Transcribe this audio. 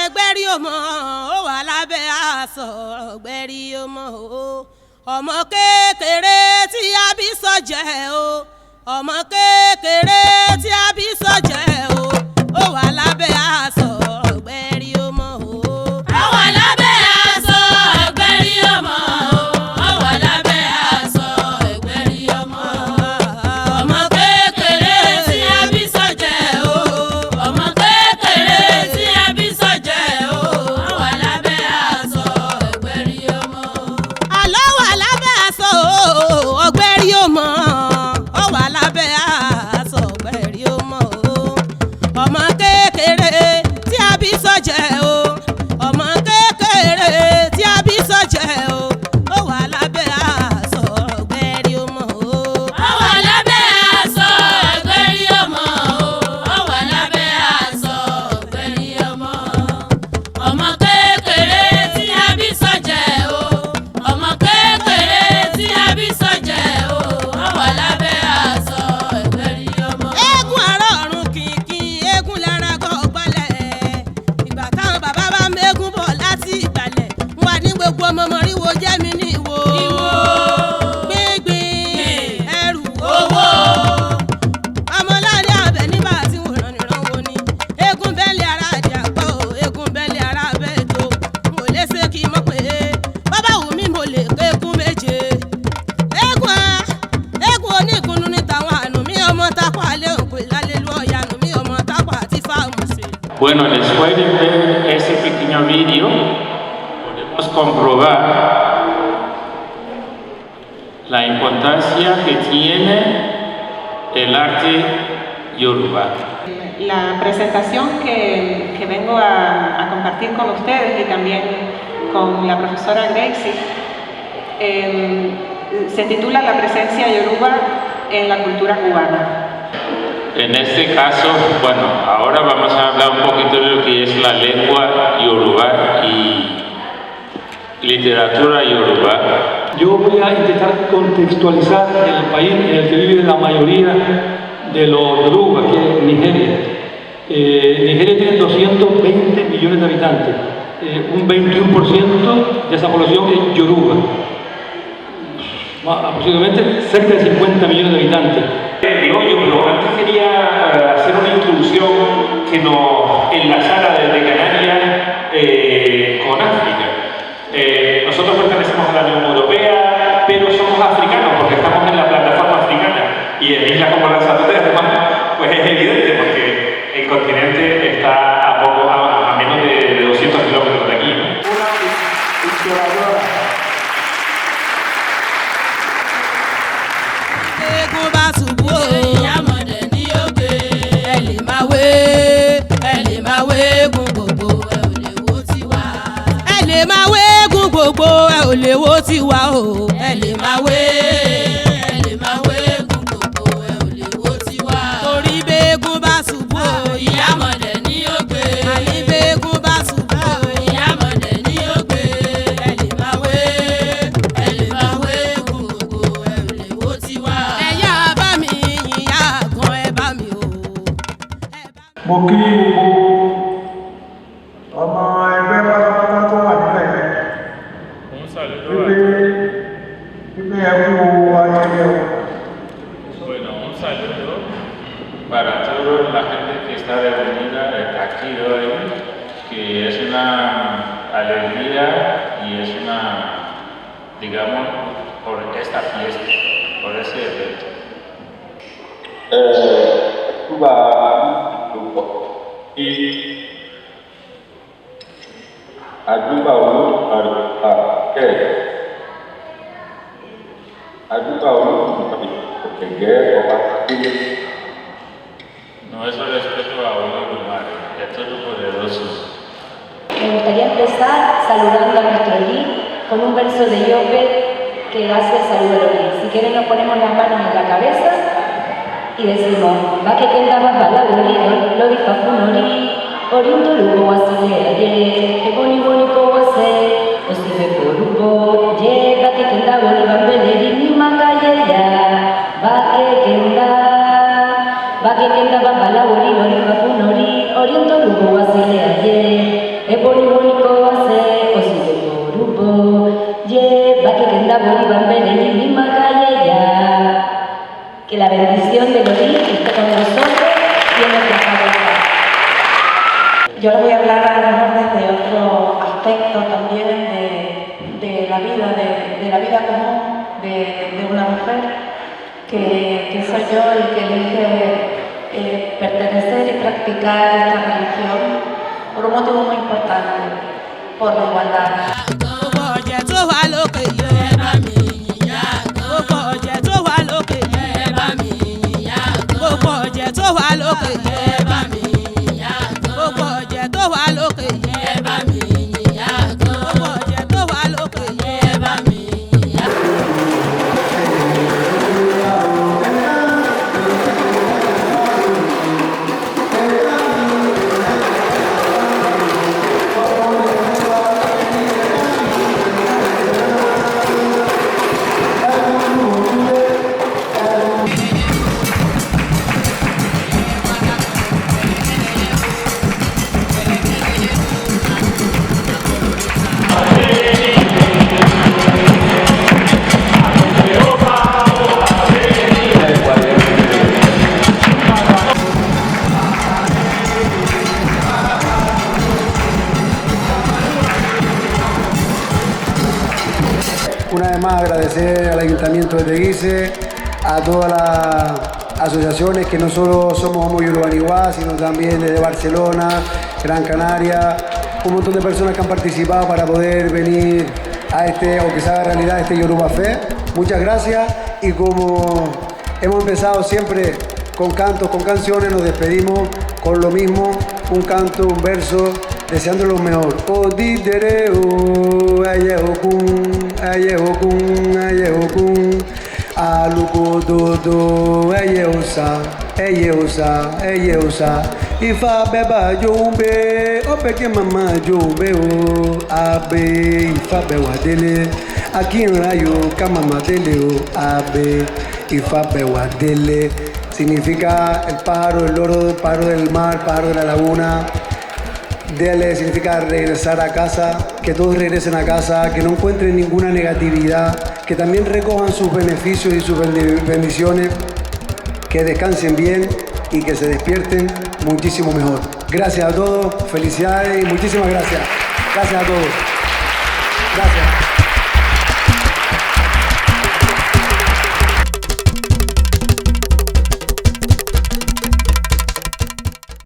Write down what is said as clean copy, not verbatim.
ẹgbẹ́rí ọmọ ó wà lábẹ́ aṣọ ẹgbẹ́rí ọmọ o ọmọ kékeré tí a bí sọ́jẹ́ o ọmọ kékeré tí a bí sọ́jẹ́ o ó wà lábẹ́ aṣọ ẹgbẹ́rí ọmọ o. ó wà lábẹ́ aṣọ ẹgbẹ́rí ọmọ o ó wà lábẹ́ aṣọ ẹgbẹ́rí ọmọ ọmọ kékeré tí a bí sọ́jẹ́ o ọmọ kékeré tí a bí sọ́jẹ́ o ó wà lábẹ́ aṣọ ẹgbẹ́rí ọmọ. àlọ́ wà lábẹ́ aṣọ ọgbẹ́rí ọmọ ó wà lábẹ́ aṣọ ọgbẹ́rí ọmọ o ọmọ kékeré tí a bí sọ́jẹ́ o ọmọ kékeré tí a bí sọ́jẹ́ o ó wà lábẹ́ aṣọ ọgbẹ́rí ọmọ o. ó wà lábẹ́ aṣọ ẹgbẹ́rí ọmọ o ó wà lábẹ́ aṣọ ẹgbẹ́rí ọmọ ọmọ kékeré tí a bí sọ́jẹ́ o ọmọ kékeré tí a bí sọ́jẹ́ o ó wà lábẹ́ aṣọ ẹgbẹ́rí ọmọ. eégún àárọ̀ ọ̀run kìkìn eégún lára gọ́gbọ́lẹ̀ ìgbà táwọn bàbá bá mẹ́gún bọ̀ láti ìgbàlẹ̀ wà ní gbogbo ọmọ mọ̀ríwó jẹ́ mi ní ìwò gbíngbín ẹrù owó ọmọláàrin abẹ nígbà tí wọ́n rán nìran wo ni eégún bẹ́ẹ̀lì ara àdì àpọ̀ eégún bẹ́ẹ̀lì ara abẹ́ ètò mo lè ṣe kí n mọ̀ pé bàbá wù mí mo lè ké eégún méje eégún onígunnu ní tàwọn àánú mi ọmọ tápà lé òǹkò ìlàlélú ọ̀yànú mi ọmọ tápà àti fáàmù sí. Bueno, después de ver ese pequeño vídeo, podemos comprobar la importancia que tiene el arte yoruba. La presentación que vengo a compartir con ustedes y también con la profesora Gracie se titula La presencia yoruba en la cultura cubana. En este caso, bueno, ahora vamos a hablar un poquito de lo que es la lengua yoruba y literatura yoruba. Yo voy a intentar contextualizar el país en el que vive la mayoría de los yoruba, que es Nigeria. Nigeria tiene 220 millones de habitantes. Un 21% de esa población es yoruba. Aproximadamente cerca de 50 millones de habitantes. Digo yo, pero antes quería hacer una introducción que nos enlazara desde Canarias con África. Nosotros pertenecemos a la Unión Europea, pero somos africanos porque estamos en la plataforma africana. Y en islas como Lanzarote, además, pues es evidente porque el continente está a menos de 200 kilómetros de aquí, ¿no? Una historiadora. eégún bá ṣubú o ìyámọ̀dé ní òkè ẹ lè máa wé eégún gbogbo ẹ ò lè wó tiwa. ẹ lè máa wé eégún gbogbo ẹ ò lè wó tiwa o ẹ lè máa wé. eégún gbogbo ẹ ò lè wó tiwa. torí béégún bá ṣubú o ìyámọ̀dé ní òkè àní béégún bá ṣubú o ìyámọ̀dé ní òkè ẹ lè máa wé eégún gbogbo ẹ ò lè wó tiwa. ẹ̀yà bá mi yìnyà gan ẹ bá mi o. mo kí gbogbo ọmọ ẹgbẹ́ pátápátá tó wà níbẹ̀ wípé ẹkú ayẹyẹ o. Bueno, un saludo para toda la gente que está reunida aquí hoy, que es una alegría y es una, digamos, por esta fiesta, por ese evento. Cuba grupo y ayuda uno a qué ayuda uno porque guerra No es un respeto a uno lugar, es todo poderoso. Me gustaría empezar saludando a nuestro Lee con un verso de Yope que hace el saludo a Lee. Si quieren nos ponemos las manos en la cabeza y decimos, va que quedaba para la lo dijo Funori, Oriento Lugo Wasile, ye, que boni boni ko wase, o si me porugo, ye, va que quedaba Oliva Beleri, ni macalle ya, va que quedaba para la Oriento Lugo Wasile, ye, Yo les voy a hablar a lo mejor desde otro aspecto también de la vida, de la vida común de una mujer, que soy yo el que elige pertenecer y practicar esta religión por un motivo muy importante, por la igualdad. Gbogbo ọ̀jẹ̀ tó wà lókè yẹ bá mi yìnyín àgàn. Gbogbo ọ̀jẹ̀ tó wà lókè yẹ bá mi yìnyín àgàn. Gbogbo ọ̀jẹ̀ tó wà lókè yẹ bá mi yìnyín àgàn. Gbogbo ọ̀jẹ̀ tó wà lókè yẹ bá mi yìnyín àgàn. Gbogbo ọ̀jẹ̀ tó wà lókè yẹ bá mi yìnyín àgàn. Una vez más agradecer al Ayuntamiento de Teguise, a todas las asociaciones que no solo somos Homo Yorubaniguá, sino también desde Barcelona, Gran Canaria, un montón de personas que han participado para poder venir a o que se haga realidad este Yoruba Fest. Muchas gracias, y como hemos empezado siempre con cantos, con canciones, nos despedimos con lo mismo, un canto, un verso, deseando lo mejor. Odidereo, ayehokun, ayehokun, ayehokun, alukododo, eyehosa, eyehosa, eyehosa. Ifa beba jombe, opeke mama jombe o, abe ifa bewa dele, akinrayo kamama dele o, abe ifa bewa dele. Significa el pájaro, el loro, el pájaro del mar, pájaro de la laguna. Dele significa regresar a casa, que todos regresen a casa, que no encuentren ninguna negatividad, que también recojan sus beneficios y sus bendiciones, que descansen bien y que se despierten muchísimo mejor. Gracias a todos, felicidades y muchísimas gracias. Gracias a todos. Gracias.